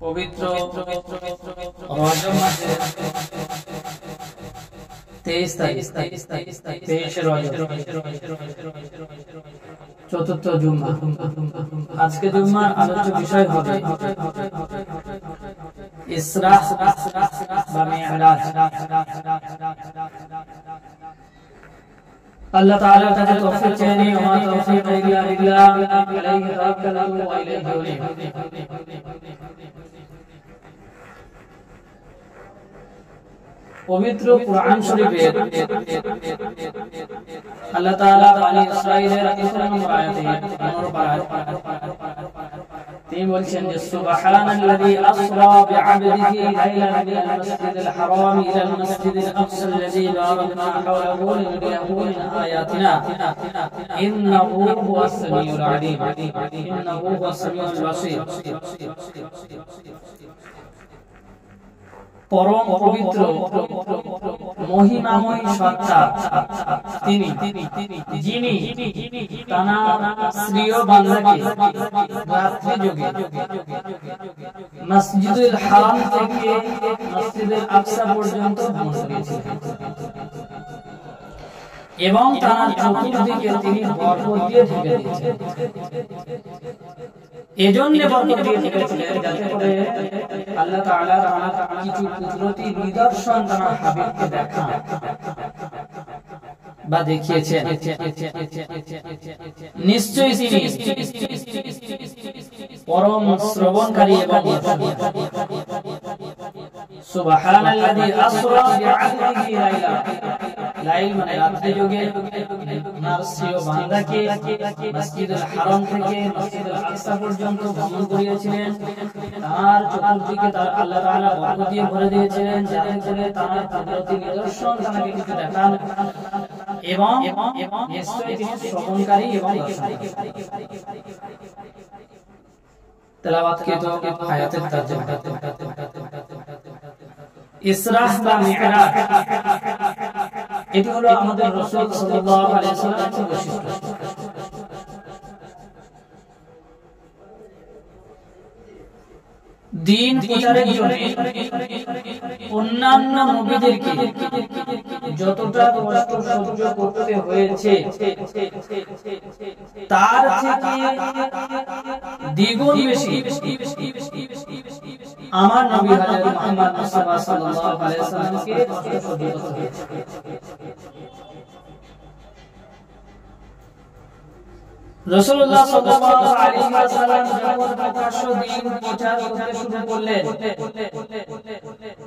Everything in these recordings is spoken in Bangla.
পবিত্র রজব মাসের 23 তারিখ 23 রজব চতুর্থ জুমা। আজকে জুমার আলোচ্য বিষয় হবে ইসরা বা মিরাজ। আল্লাহ তাআলার কাছে তৌফিক চাই, ওয়া তৌফিক ইল্লা বিল্লাহ, আলাইহি তাওয়াক্কালতু ওয়া ইলাইহি উনীব। পবিত্র কুরআন শরীফের আল্লাহ তাআলা বনি ইসরাঈলের 11 নম্বর আয়াতে তিনি বলছেন যে সুবহানাল্লাযী আসরা বিআবদিহি লাইলান মিনাল মাসজিদিল হারাম ইলাল মাসজিদিল আকসাল্লাযী বারাকনা হাওলাহু লিনুরিয়াহু মিন আয়াতিনা ইন্নাহু হুয়াস সামিউল আলীম ইন্নাহু হুয়াস সামিউল বাসীর। পরম পবিত্র মহিমাময় সত্তা তিনি, যিনি তার প্রিয় বান্দাকে রাত্রি যোগে মসজিদুল হারাম থেকে মসজিদুল আকসা পর্যন্ত ভ্রমণ করেছিলেন এবং তার চতুর্দিকে তিনি বরকত দিয়ে ঢেকে দিয়েছেন। এজন্য বরকত দিয়ে ঢেকেছিলেন যাতে করে আল্লাহ তাআলা কিছু কুদরতি নিদর্শন তার হাবিবকে দেখান বা দেখিয়েছেন। নিশ্চয়ই তিনি পরম শ্রবণকারী এবং সুবহানাল্লাযী আসরা বিআবদিহি লাইলা, লাইল মানে রাত্রি যোগে তার প্রিয় বান্দাকে মসজিদুল হারাম থেকে মসজিদুল আকসা পর্যন্ত ভ্রমণ করিয়েছিলেন। তার চতুর্দিকে তার আল্লাহ তাআলা বরকত দিয়ে ভরে দিয়েছিলেন যাতে করে তার কুদরতি নিদর্শন তাকে কিছু দেখান এবং নিশ্চয়ই তিনি শ্রবণকারী এবং দর্শনকারী। তেলাওয়াত কে তো আয়াতের তরজমা। ইসরা বা মিরাজ এটি হলো আমাদের রাসূল সাল্লাল্লাহু আলাইহি ওয়াসাল্লামের বৈশিষ্ট্য। দ্বীন প্রচারের জন্য অন্যান্য নবীদেরকে যতটা কষ্ট সহ্য করতে হয়েছে তার থেকে দ্বিগুণ বেশি আমার নবী হযরত মুহাম্মদ মুস্তাফা সাল্লাল্লাহু আলাইহি ওয়াসাল্লামকে কষ্ট সহ্য করতে হয়েছে। রাসূলুল্লাহ সাল্লাল্লাহু আলাইহি ওয়াসাল্লাম যখন প্রকাশ্য দ্বীন প্রচার করতে শুরু করলেন,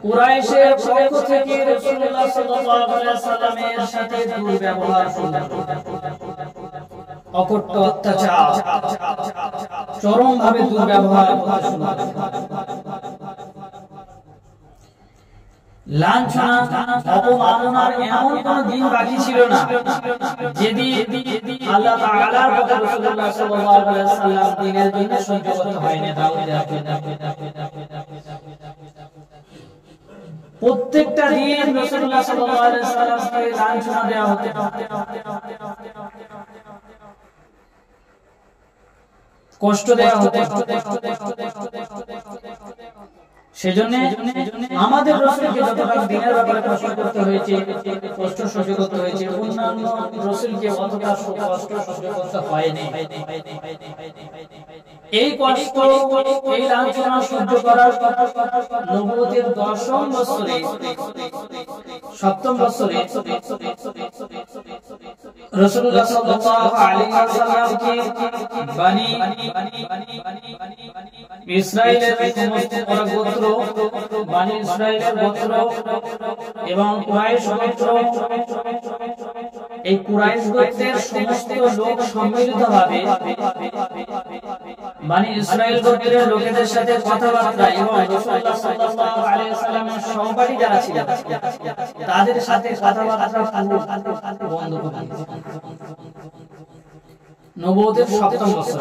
কুরাইশের পক্ষ থেকে রাসূলুল্লাহ সাল্লাল্লাহু আলাইহি ওয়াসাল্লামের সাথে দুর্ব্যবহার শুরু হলো। অকট্ট অত্যাচার, চরমভাবে দুর্ব্যবহার করতে শুরু হলো। লাঞ্ছনা অপমাননার এমন কোন দিন বাকি ছিল না যেদিন আল্লাহ তাআলার কথা রাসূলুল্লাহ সাল্লাল্লাহু আলাইহি ওয়াসাল্লাম দিনের জন্য সহ্য করতে হয়নি। প্রত্যেকটা দিন রাসূলুল্লাহ সাল্লাল্লাহু আলাইহি ওয়াসাল্লামকে লাঞ্ছনা দেওয়া হতো, কষ্ট দেওয়া হতো। সেজন্য আমাদের রাসূলকে যতটা দিনের ব্যাপারে কষ্ট করতে হয়েছে, কষ্ট সহ্য করতে হয়েছে, অন্যান্য রাসূলকে অতটা কষ্ট সহ্য করতে হয়নি। এই কষ্ট, এই লাঞ্ছনা সহ্য করার নবুয়তের 10ম বছরে, 7ম বছরে রাসূলুল্লাহ সাল্লাল্লাহু আলাইহি ওয়াসাল্লামকে বনি ইসরাঈলের সমস্ত গোত্র, বনি ইসরাঈলের গোত্র এবং কুরাইশ গোত্র, এই কুরাইশ গোত্রের সমস্ত লোক সম্মিলিতভাবে বনি ইসরাঈল গোত্রের লোকেদের সাথে কথাবার্তা এবং রাসূলুল্লাহ সাল্লাল্লাহু আলাইহি ওয়াসাল্লামের সহপাঠী যারা ছিলেন তাদের সাথে কথাবার্তা বন্ধ করে দিয়েছে। নবুয়তের 7ম বছর,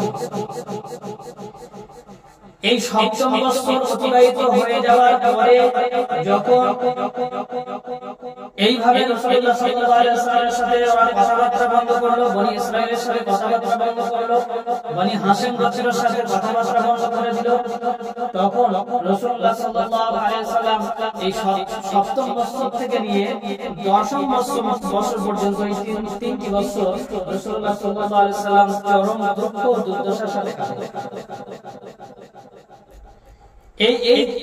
এই 7ম বছর অতিবাহিত হয়ে যাওয়ার পরে যখন এইভাবে রাসূলুল্লাহ সাল্লাল্লাহু আলাইহি ওয়াসাল্লামের সাথে ওরা কথাবার্তা বন্ধ করলো, বনি ইসরাঈলের সাথে কথাবার্তা বন্ধ করলো, বনি হাশিম গোত্রের সাথে কথাবার্তা বন্ধ করে দিল। তখন রাসূলুল্লাহ সাল্লাল্লাহু আলাইহি ওয়াসাল্লাম এই সপ্তম বছর থেকে নিয়ে দশম বছর পর্যন্ত এই তিনটি বছর রাসূলুল্লাহ সাল্লাল্লাহু আলাইহি ওয়াসাল্লাম চরম দুঃখ দুর্দশার সাথে কাটালেন।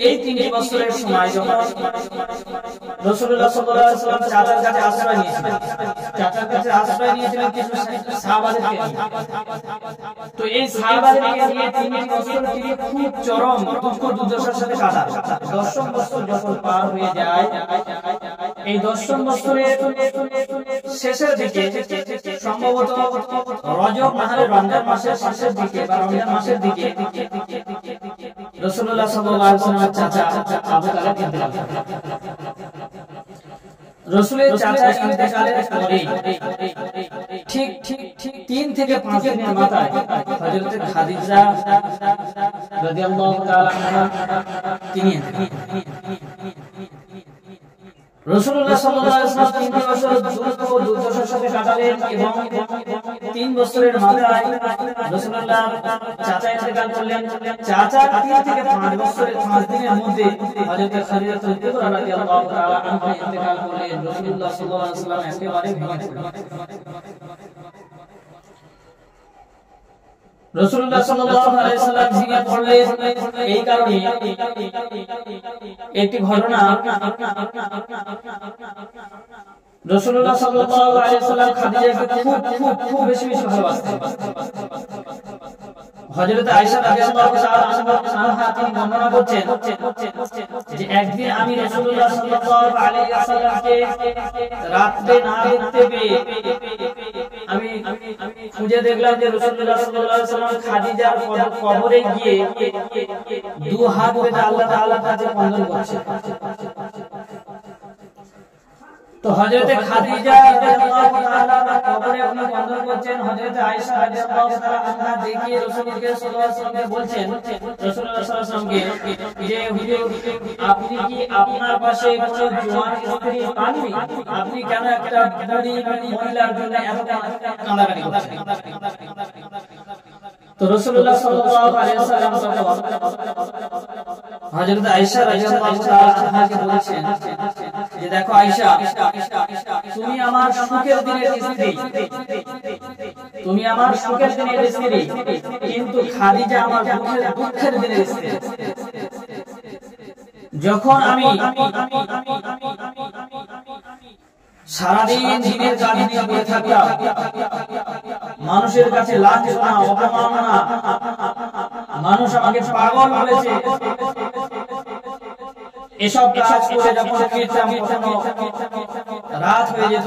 এই 3 বছরের সময় যখন রাসূলুল্লাহ সাল্লাল্লাহু আলাইহি ওয়াসাল্লাম চাচার কাছে আশ্রয় নিয়েছিলেন কিছু সাহাবাদেরকে নিয়ে। তো এই সাহাবাদেরকে নিয়ে 3 বছর তিনি খুব চরম দুঃখ দুর্দশার সাথে কাটান। দশম বছর যখন পার হয়ে যায়, এই দশম বছরের শেষের দিকে সম্ভবত রজব মাসের রমজান মাসের শেষের দিকে বা রমজান মাসের দিকে রাসূলুল্লাহ সাল্লাল্লাহু আলাইহি ওয়াসাল্লামের চাচা আবু তালেব ইন্তেকাল করেন। রাসূলের চাচা ইন্তেকালের পরে ঠিক 3 থেকে 5 দিনের মাথায় হযরত খাদিজা রাদিয়াল্লাহু তাআলা আনহা তিনি রাসূলুল্লাহ সাল্লাল্লাহু আলাইহি ওয়াসাল্লাম 3 বছর দুঃখ দুর্দশার সাথে কাটালেন এবং 3 বছরের মাথায় রাসূলুল্লাহ চাচা ইন্তেকাল করলেন। চাচা 3 থেকে 5 বছরের 5 দিনের মধ্যে হযরত খাদিজা রাদিয়াল্লাহু তাআলা আনহা ইন্তেকাল করলেন। রাসূলুল্লাহ সাল্লাল্লাহু আলাইহি ওয়াসাল্লাম একেবারে ভেঙে পড়লেন। রাসূলুল্লাহ সাল্লাল্লাহু আলাইহি ওয়াসাল্লাম ভেঙে পড়লেন এই কারণে একটি ঘটনা রাসূলুল্লাহ সাল্লাল্লাহু আলাইহি ওয়াসাল্লাম খাদিজাকে খুব বেশি ভালোবাসতেন। হযরত আয়েশা রাদিয়াল্লাহু তাআলা আনহা তিনি বর্ণনা করছেন যে একদিন আমি রাসূলুল্লাহ সাল্লাল্লাহু আলাইহি ওয়াসাল্লামকে রাতে না দেখতে পেয়ে আমি খুঁজে দেখলাম যে রাসূলুল্লাহ সাল্লাল্লাহু আলাইহি ওয়াসাল্লাম খাদিজার কবরে গিয়ে 2 হাত পেতে আল্লাহ তাআলার কাছে বন্দনা করছেন। তো হযরত খাদিজা রাদিয়াল্লাহু তাআলা কবরে উনি বন্দনা করছেন। হযরত আয়েশা রাদিয়াল্লাহু তাআলা আনহা দেখে রাসূলকে সাল্লাল্লাহু আলাইহি ওয়াসাল্লামকে বলছেন, রাসূলুল্লাহ সাল্লাল্লাহু আলাইহি ওয়াসাল্লামকে যে হুজুর আপনি কি আপনার পাশে কোনো জওয়ান স্ত্রী পাননি? আপনি কেন একটা বুড়ি মহিলার জন্য এত কাঁদাকাটি করছেন? তো রাসূলুল্লাহ সাল্লাল্লাহু আলাইহি ওয়াসাল্লাম হযরত আয়েশা রাদিয়াল্লাহু তাআলা আনহাকে বলেছেন যে দেখো আয়েশা, তুমি আমার সুখের দিনের স্ত্রী, তুমি আমার সুখের দিনের স্ত্রী, কিন্তু খাদিজা আমার দুঃখের দিনের স্ত্রী। যখন আমি সারাদিন দিনের কাজ নিয়ে পড়ে থাকতাম, মানুষের কাছে লাঞ্ছনা অপমাননা, মানুষ আমাকে পাগল বলেছে, এসব কাজ করে যখন ফিরতাম কখনো রাত হয়ে যেত,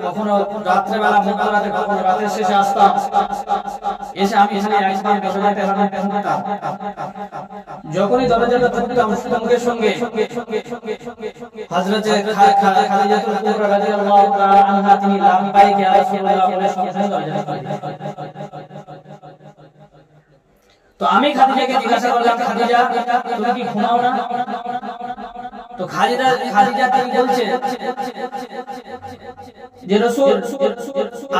কখনো রাত্রেবেলা মধ্যরাতে, কখনো রাতের শেষে আসতাম, এসে আমি এখানে একবার দরজাতে থাকতাম। যখনই দরজাটা খুলতাম সঙ্গে সঙ্গে হযরত খাদিজাতুল কুবরা রাদিয়াল্লাহু তাআলা আনহা তিনি লাব্বাইক ইয়া রাসূলুল্লাহ বলে সঙ্গে দরজাটা খুলতেন। তো আমি খাদিজাকে জিজ্ঞাসা করলাম, খাদিজা তুমি কি ঘুমাও না? তো খাদিজা তিনি বলছেন যে রাসূল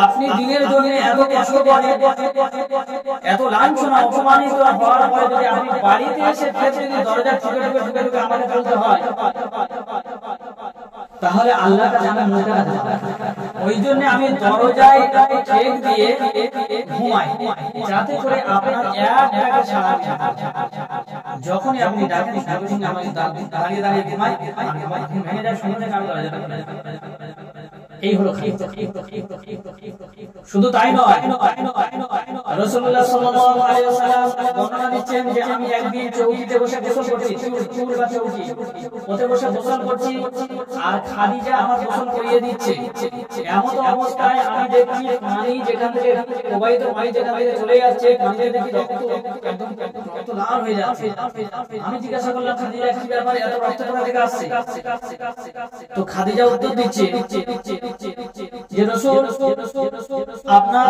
আপনি দিনের জন্য এত কষ্ট করেন, এত লাঞ্ছনা অপমানিত হওয়ার পরে যদি আপনি বাড়িতে এসে যদি দরজা ঠুকে আমাকে বলতে হয়, তাহলে আল্লাহর কাছে আমি মুখে রাখতে পারি। ওই জন্য আমি দরজায় ঠেক দিয়ে ঘুমাই, যাতে করে আপনার এক ডাকে সাড়া যখনই আপনি ডাকেন সঙ্গে আমি দাঁড়িয়ে দাঁড়িয়ে ঘুমাই, আমার ঘুম ভেঙে যায়, সঙ্গে আমি দরজাটা খুলে দিই। এই হলো শুধু তাই নয়, রাসূলুল্লাহ সাল্লাল্লাহু আলাইহি ওয়াসাল্লাম বর্ণনা দিচ্ছেন যে আমি একদিন চৌকিতে বসে গোসল করছি, চুল বা চৌকি ওতে বসে গোসল করছি, আর খাদিজা আমার গোসল করিয়ে দিচ্ছে। এমন অবস্থায় আমি দেখছি পানি যেখান থেকে প্রবাহিত পানি যেখান থেকে চলে যাচ্ছে, পানিতে দেখি রক্ত লাল হয়ে যাচ্ছে। আমি জিজ্ঞাসা করলাম, খাদিজা কি ব্যাপার, এত রক্ত কোথা থেকে আসছে? তো খাদিজা উত্তর দিচ্ছে যে রাসূল আপনার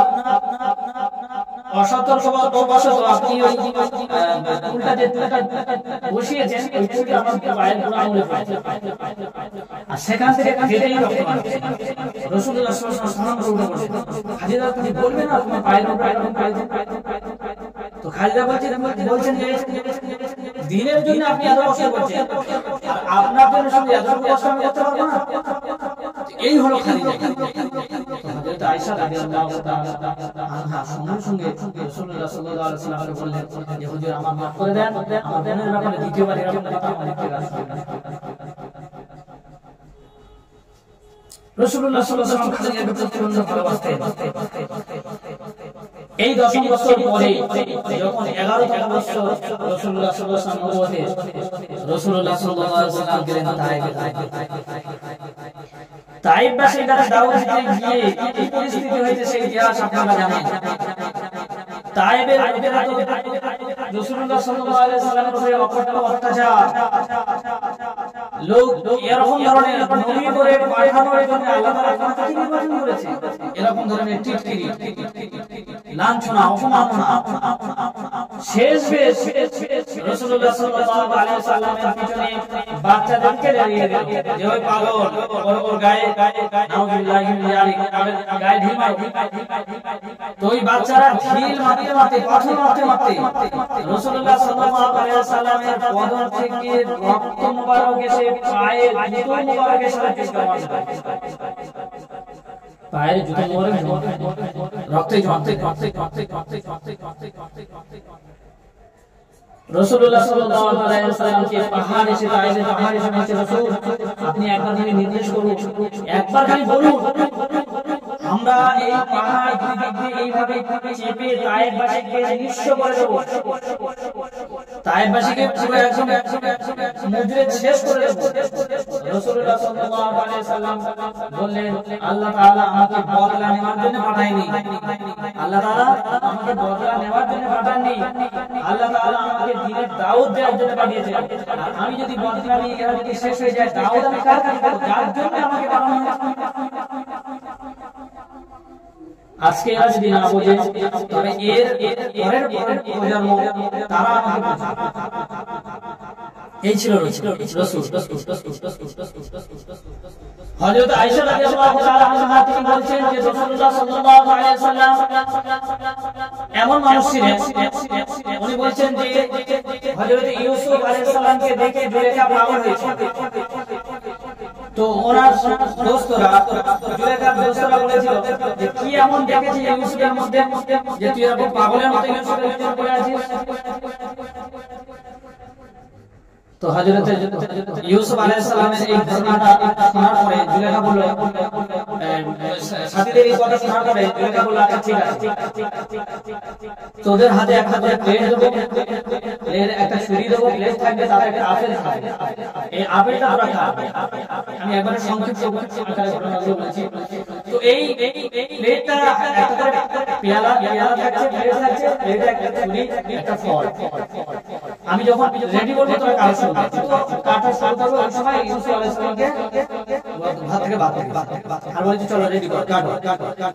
অসতর্কবশত আপনি ওই টুলটা যে বসিয়েছেন ওই টুলটা আমার পায়ের গোড়া আঙুলে পড়েছে, আর সেখান থেকে ফেটেই রক্ত আসছে। রাসূলুল্লাহ সাল্লাল্লাহু আলাইহি ওয়াসাল্লাম উঠে পড়লেন, খালিদা তুমি বলবে না তোমার পায়ের গোড়া এরকম পড়েছে? তো খালিদা বলছেন যে দিনের জন্য আপনি এত কষ্ট করছেন, আর আপনার জন্য শুধু এত কষ্ট আমি করতে পারবো না? এই হলো খালিদা। হযরত আয়েশা রাদিয়াল্লাহু তাআলা আনহা সঙ্গে সঙ্গে রাসূলুল্লাহ সাল্লাল্লাহু আলাইহি ওয়াসাল্লামকে বললেন যে হুজুর আমাকে মাফ করে দেন, আমার বোনের ব্যাপারে দ্বিতীয়বার এরকম কথা আমাকে রাসূল রাসূলুল্লাহ সাল্লাল্লাহু আলাইহি ওয়াসাল্লাম খালিদাকে প্রচন্ড ভালোবাসতেন। এই 10 বছর পরে যখন 11 বছর রাসূলুল্লাহ সাল্লাল্লাহু আলাইহি ওয়াসাল্লাম নবুয়তে, রাসূলুল্লাহ সাল্লাল্লাহু আলাইহি ওয়াসাল্লাম গেলেন তায়েফে। তায়েফবাসীর কাছে দাওয়াত দিতে গিয়ে এই পরিস্থিতি হয়েছে সেই ইতিহাস আপনারা জানেন। তায়েফের লোকেরা তো রাসূলুল্লাহ সাল্লাল্লাহু আলাইহি ওয়াসাল্লামের উপরে অত্যাচার, লোক এরকম ধরনের নবী করে পাঠানোর জন্য আল্লাহ তাআলা কাকে নির্বাচন করেছে, এরকম ধরনের টিটকিরি, লাঞ্ছনা, অপমাননা, শেষ রাসূলুল্লাহ সাল্লাল্লাহু আলাইহি ওয়াসাল্লামের পিছনে বাচ্চাদেরকে দাঁড়িয়ে দিল যে ওই পাগল ওর গায়ে নাউযুবিল্লাহি মিন যালিক গায়ে ঢিল মারো। তো ওই বাচ্চারা ঢিল মারতে মারতে পাথর মারতে মারতে রাসূলুল্লাহ সাল্লাল্লাহু আলাইহি ওয়াসাল্লামের বদন থেকে রক্ত মুবারক এসে পায়ের জুতো মুবারকের সাথে টেক্কা মারল। পায়ের জুতো মুবারক রক্তে জমতে রাসূলুল্লাহ সাল্লাল্লাহু আলাইহি ওয়াসাল্লামকে পাহাড় এসে তায়েফে পাহাড় এসে বলছে রাসূল আপনি একবার দিকে নির্দেশ করুন, একবার খালি বলুন আমরা এই পাহাড় দুই দিক দিয়ে এইভাবে চেপে তায়েফবাসীকে নিঃস্ব করে দেব, তায়েফবাসীকে পুরো একদম মুদ্রে শেষ করে দেব। রাসূলুল্লাহ সাল্লাল্লাহু আলাইহি ওয়াসাল্লাম বললেন আল্লাহ তাআলা আমাকে বদলা নেওয়ার জন্য পাঠায়নি, আল্লাহ তাআলা আমাকে বদলা নেওয়ার জন্য পাঠাননি, আল্লাহ তাআলা আমাকে দ্বীনের দাওয়াত দেওয়ার জন্য পাঠিয়েছেন। আর আমি যদি বদলা নিয়ে এরা যদি শেষ হয়ে যায় দাওয়াত আমি কার কাছে দেব, যার জন্য আমাকে পাঠানো হয়েছে। আজকে এরা যদি না বোঝে তবে এর পরের প্রজন্ম তারা আমাকে বোঝে। এই ছিল রাসূল। হযরত আয়েশা রাদিয়াল্লাহু তাআলা আনহা তিনি বলছেন যে রাসূলুল্লাহ সাল্লাল্লাহু আলাইহি ওয়াসাল্লাম এমন মানুষ ছিলেন, উনি বলছেন যে হযরত ইউসুফ আলাইহিস সালামকে দেখে জুলেখা পাগল হয়েছে। তো ওনার দোস্তরা জুলেখার দোস্তরা বলেছিল যে কি এমন দেখেছি ইউসুফের মধ্যে যে তুই এরকম পাগলের মতো ইউসুফের ভিতরে পড়ে আছিস। তো হযরত ইউসুফ আলাইহিস সালামের এই ঘটনাটা শোনার পরে জুলেখা বলল, সাথীদের এই কথা শোনার পরে জুলেখা বলল আচ্ছা ঠিক আছে, তোদের হাতে একটা করে প্লেট দেবো, প্লেটের একটা ছুরি দেবো, প্লেট থাকবে তাতে একটা আপেল থাকবে, এই আপেলটা তোরা খাবে। আমি একবারে সংক্ষিপ্ত আকারে ঘটনাগুলো বলছি। তো এই প্লেটটা একটা করে পেয়ালা থাকছে, প্লেট থাকছে, প্লেটে একটা ছুরি, একটা ফল। আমি যখন রেডি করবো তখন কাজ শুরু করবো, কাটা শুরু করবো ওই সময় ইউসুফ আলাইহিস সালামকে ভাত থেকে ভাত আর বলছি চলো রেডি কর কাটো।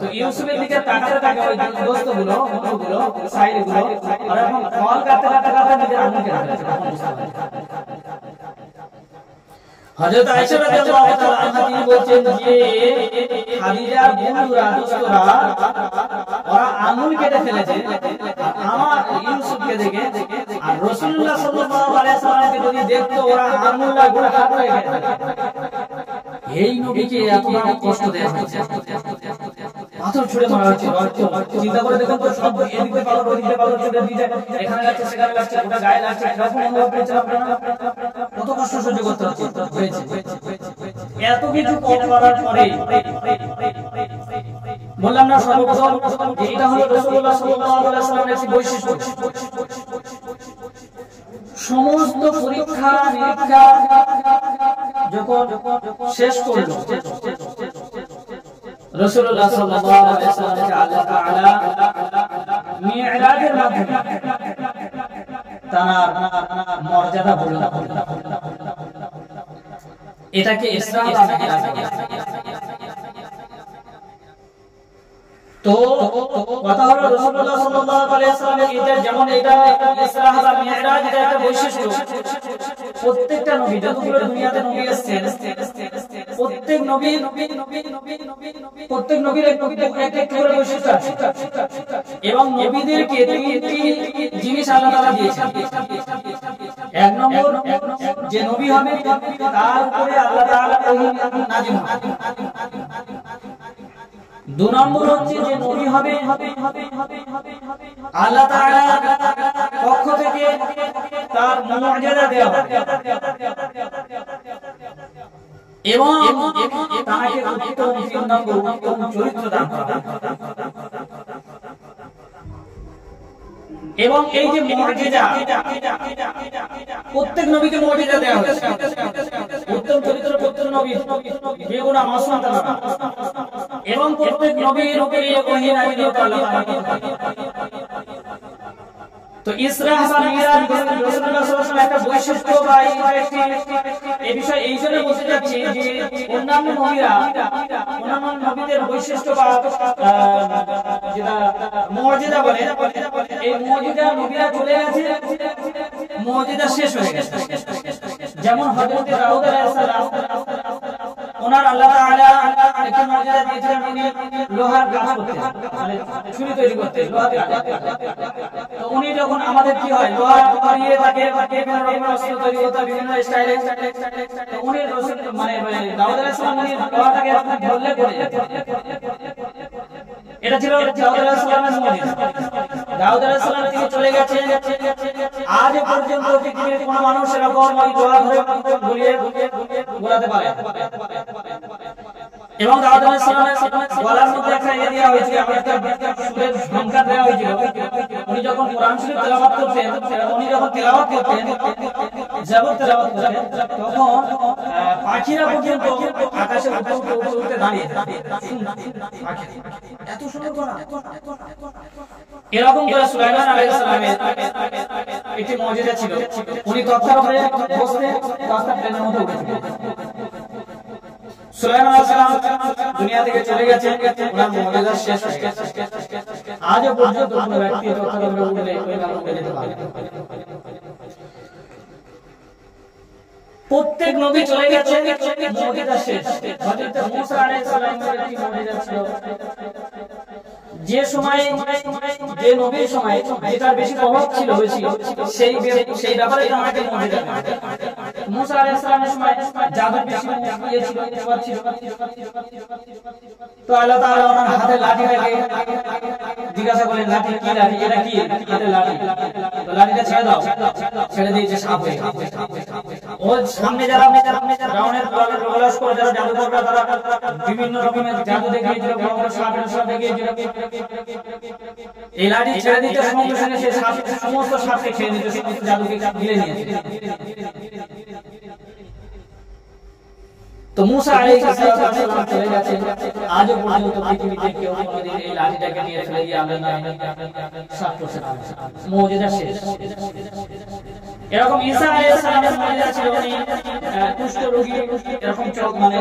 তো ইউসুফের দিকে তাকাতে তাকাতে ওই দোস্তগুলো বন্ধুগুলো সাইডগুলো আর এখন ফল কাটতে কাটতে নিজের আঙুলকে রাখছে। তখন বুঝতে পারছি হযরত আয়েশা রাদিয়াল্লাহু তাআলা আনহা তিনি বলছেন যে খাদিজার বন্ধুরা দোস্তরা ওরা আঙুল কেটে ফেলেছে আমার ইউসুফকে দেখে, আর রাসূলুল্লাহ সাল্লাল্লাহু আলাইহি ওয়াসাল্লামকে যদি দেখতো ওরা আঙুলটা গোটা কাট হয়ে গেছে। এই নবীকে এত কষ্ট দেয়া হচ্ছে, পাথর ছুঁড়ে মারা হচ্ছে, চিন্তা করে দেখুন তো সব এদিকে পাথর ওদিকে পাথর ছুঁড়ে দিয়েছে, এখানে লাগছে সেখানে লাগছে, ওটা গায়ে লাগছে, এরকম অনুভব করছেন আপনারা? কত কষ্ট সহ্য করতে হচ্ছে। এত কিছু করার পরে বললাম না সর্বপ্রথম যে এটা হলো রাসূলুল্লাহ সাল্লাল্লাহু আলাইহি ওয়াসাল্লামের একটি বৈশিষ্ট্য। সমস্ত পরীক্ষা নিরীক্ষা যখন শেষ করলো রাসূলুল্লাহ সাল্লাল্লাহু আলাইহি ওয়াসাল্লামকে আল্লাহ তাআলা মিরাজের মাধ্যমে তার মর্যাদা বললেন, এটাকে ইসরা বা মিরাজ। তো কথা হলো রাসূলুল্লাহ সাল্লাল্লাহু এটা যেমন এটা ইসরা বা মিরাজ এটা একটা বৈশিষ্ট্য। প্রত্যেকটা নবী যতগুলো দুনিয়াতে নবী এসেছেন প্রত্যেক নবীর একটা করে বৈশিষ্ট্য আছে এবং নবীদেরকে তিনটি জিনিস আল্লাহ তাআলা দিয়েছেন। এক নম্বর যে নবী হবে তার উপরে আল্লাহ তাআলা ওহী নাযিল হবে। দুই নম্বর হচ্ছে যে নবী হবে আল্লাহ তাআলার পক্ষ থেকে তার মুজিজা দেওয়া হবে এবং তাকে উত্তম পূর্ণাঙ্গ উত্তম চরিত্র দান করা হবে। এবং এই যে মুজিজা প্রত্যেক নবীকে মুজিজা দেওয়া হয়েছে। উত্তম চরিত্র প্রত্যেক নবী বেগুনা মাসুম তারা এবং প্রত্যেক নবীর উপরে ওহী নাযিল হতো আল্লাহ তাআলা। তো ইসরা বা মিরাজ রাসূলুল্লাহ সাল্লাল্লাহু আলাইহি ওয়াসাল্লাম একটা বৈশিষ্ট্য বা এই বিষয় এই জন্য বলতে যাচ্ছি যে অন্যান্য নবীদের বৈশিষ্ট্য বা যেটা মুজিজা বলে এই মুজিজা নবীরা চলে গেছে, মুজিজা শেষ হয়ে গেছে। যেমন হযরত দাউদ আলাইহিস সালাম ওনার আল্লাহ তাআলা একটা মুজিজা দিয়েছিলেন, উনি লোহার কাজ করতেন, মানে ছুরি তৈরি করতেন, লোহা দিয়ে। তো উনি যখন আমাদের কি হয় লোহা ধরিয়ে তাকে বিভিন্ন রকমের অস্ত্র তৈরি করতে বিভিন্ন স্টাইলে, তো উনি মানে দাউদ আলাইহিস সালাম উনি লোহাটাকে ধরলে পড়ে যেত। এটা ছিল দাউদ আলাইহিস সালামের মুজিজা। দাউদ আলাইহিস সালাম তিনি চলে গেছেন, আজ পর্যন্ত পৃথিবীর কোনো মানুষ এরকম ওই লোহা ধরে ঘোরাতে পারে। এবং দাউদ আলাইহিস সালামের গলার মধ্যে একটা দেওয়া হয়েছে, একটা সুরের ঝংকার দেওয়া হয়েছিল। উনি যখন কোরআন শরীফ তেলাওয়াত করতেন, উনি যখন তেলাওয়াত করতেন জবর তেলাওয়াত করতেন, তখন পাখিরা পর্যন্ত আকাশে উড়তে দাঁড়িয়ে এত সুন্দর করা। এরকম করে সুলাইমান আলাইহিস সালামের একটি মুজিজা ছিল, উনি তক্তার উপরে বসতে তক্তা প্লেনের মধ্যে উঠেছিলেন। সুলাইমান আলাইহিস সালাম দুনিয়া থেকে চলে গেছেন, ওনার মুজিজা শেষ হয়ে গেছে। আজও পর্যন্ত কোনো ব্যক্তি তক্তার উপরে উঠলে ওই নাম উঠে যেতে পারে। প্রত্যেক নবী চলে গেছে, মুজিজা শেষ। হযরত মূসা আলাইহিস সালামের একটি মুজিজা ছিল, যে সময় যে নবীর সময় যেটার বেশি প্রভাব ছিল সেই ব্যাপারে আমাকে মুজিজা দেন। মূসা আলাইহিস সালামের সময় জাদু বেশি ছিল, প্রভাব ছিল। তো আল্লাহ তাআলা ওনার হাতে লাঠিটাকে জিজ্ঞাসা করলেন, লাঠি কি? লাঠি এটা কি? হাতে লাঠি। তো লাঠিটা ছেড়ে দাও, ছেড়ে দিয়েছে সাপ হয়ে। ও সামনে যারা রাউনের প্রবেশ করে যারা জাদু করবে তারা বিভিন্ন রকমের জাদু দেখিয়েছিল, বড় বড় সাপ দেখিয়েছিল। এই লাঠি ছেড়ে দিতে সঙ্গে সঙ্গে সে সমস্ত সাপকে খেয়ে নিতে, সমস্ত জাদুকে গিলে নিয়েছে। তো মূসা আলাইহিস সালাম চলে গেছেন, আজও পর্যন্ত পৃথিবীতে কেউ কোনোদিন এই লাঠিটাকে নিয়ে ফেলে দিয়ে আল্লাহর নামে সাপ করতে পারে না। মুজিজা শেষ। এরকম ঈসা আলাইহিস সালামের মুজিজা ছিল, উনি কুষ্ঠ রোগী এরকম চোখ মানে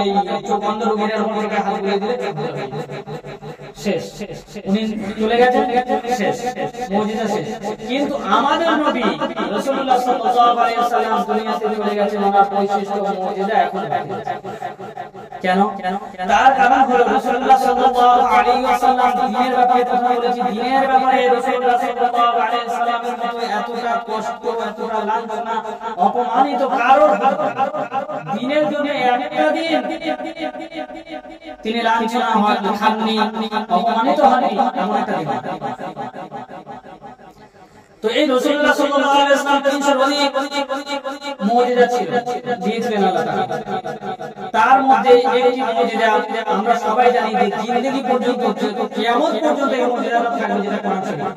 চোখ বন্ধ রোগীর এরকম চোখে হাত বুলিয়ে দিলে শেষ। উনি চলে গেছেন, শেষ, মুজিজা শেষ। কিন্তু আমাদের নবী রাসূলুল্লাহ সাল্লাল্লাহু আলাইহি ওয়াসাল্লাম দুনিয়া থেকে চলে গেছেন, ওনার বৈশিষ্ট্য মুজিজা এখন বাকি আছে। কেন? তার কারণ হলো রাসূলুল্লাহ সাল্লাল্লাহু আলাইহি ওয়াসাল্লাম দ্বীনের ব্যাপারে কথা বলেছি। দ্বীনের ব্যাপারে রাসূলুল্লাহ সাল্লাল্লাহু আলাইহি ওয়াসাল্লামের মতো এতটা কষ্ট, এতটা লাঞ্ছনা, অপমানিত কারোর দ্বীনের জন্য একটা দিন তিনি লাঞ্ছনা খাননি, অপমানিত হননি, এমন একটা দিন। তো এই রাসূলুল্লাহ সাল্লাল্লাহু আলাইহি ওয়াসাল্লাম 300 অধিক মুজিজা ছিল, দিয়েছিলেন আল্লাহ তাআলা। তার মধ্যে একটি মুজিজা আমরা সবাই জানি যে জিন্দেগি পর্যন্ত, কিয়ামত পর্যন্ত এই মুজিজাটা থাকবে, যেটা কোরআন শরীফ।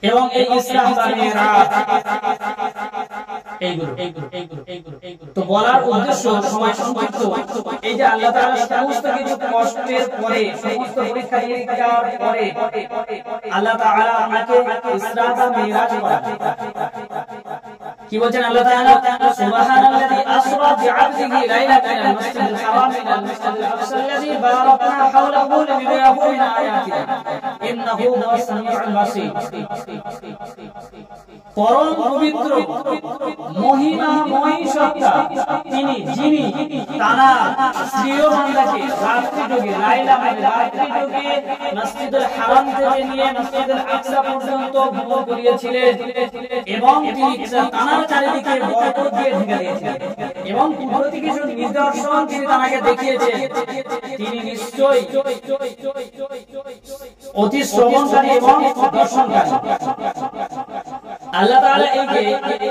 এবং এই ইসরা বা মিরাজ এইগুলো তো বলার উদ্দেশ্য সময় সংক্ষিপ্ত। এই যে আল্লাহ তাআলা সমস্ত কিছু কষ্টের পরে, সমস্ত পরীক্ষা নিরীক্ষার পরে আল্লাহ তাআলা আমাকে ইসরা বা মিরাজ করান। কি বলছেন আল্লাহ তাআলা? সুবহানাল্লাযী আসরা বি'আবদিহি লাইলাতান মিনাল মাসজিদিল হারাম ইলাল মাসজিদিল আকসাল্লাযী বারাকনা হাওলাহু লিনুরিয়াহু মিন আয়াতিনা ইন্নাহু হুয়াস সামিউল বাসীর। পরম পবিত্র মহিমাময় সত্তা তিনি, যিনি তারা প্রিয় বান্দাকে রাত্রি যোগে, লাইলা মানে রাত্রি যোগে মসজিদুল হারাম থেকে নিয়ে মসজিদুল আকসা পর্যন্ত ভ্রমণ করিয়েছিলেন এবং তিনি তানার চারিদিকে বরকত দিয়ে ঢেকে দিয়েছিলেন এবং কুদরতি কিছু নিদর্শন তিনি তানাকে দেখিয়েছেন। তিনি নিশ্চয়ই অতি শ্রবণকারী এবং দর্শনকারী। আল্লাহ তাআলা এই যে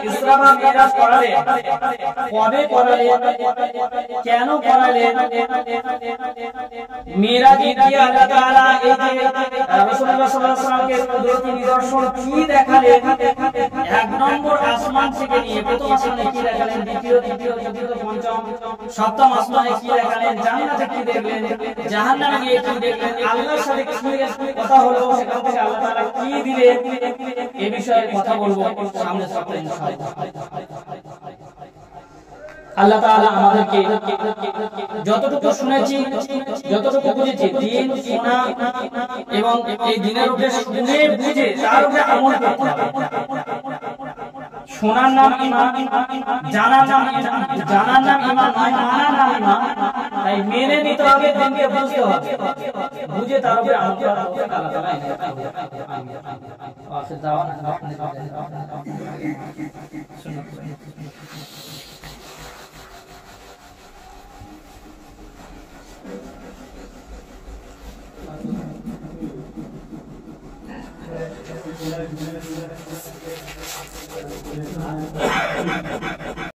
ইসরা বা মিরাজ করালেন, কবে করালেন, কেন করালেন, মিরাজে গিয়ে আল্লাহ তাআলা এই যে রাসূলুল্লাহ সাল্লাল্লাহু আলাইহি ওয়াসাল্লামকে কুদরতি নিদর্শন কি দেখালেন, এক নম্বর আসমান থেকে নিয়ে প্রথম আসমানে কি দেখালেন, দ্বিতীয়, চতুর্থ, পঞ্চম, সপ্তম আসমানে কি দেখালেন, জান্নাতে কি দেখলেন, জাহান্নামে গিয়ে কি দেখলেন, আল্লাহর সাথে কি কথা হলো, সেখান থেকে আল্লাহ তাআলা কি দিলেন, এই বিষয়ে কথা বলবো সামনের সপ্তাহে ইনশাআল্লাহ। আল্লাহ তাআলা আমাদেরকে যতটুকু শুনেছি, যতটুকু বুঝেছি, দিন শোনা এবং এই দিনের উপরে শুনে বুঝে তার উপরে আমল করতে হবে। শোনার নাম ঈমান, জানার নাম ঈমান, জানার নাম ঈমান নয়, মানার নাম ঈমান। তাই মেনে নিতে হবে, দিনকে বুঝতে হবে, বুঝে তার উপরে আমল করা হবে। আল্লাহ তাআলা আখির দাওয়ানা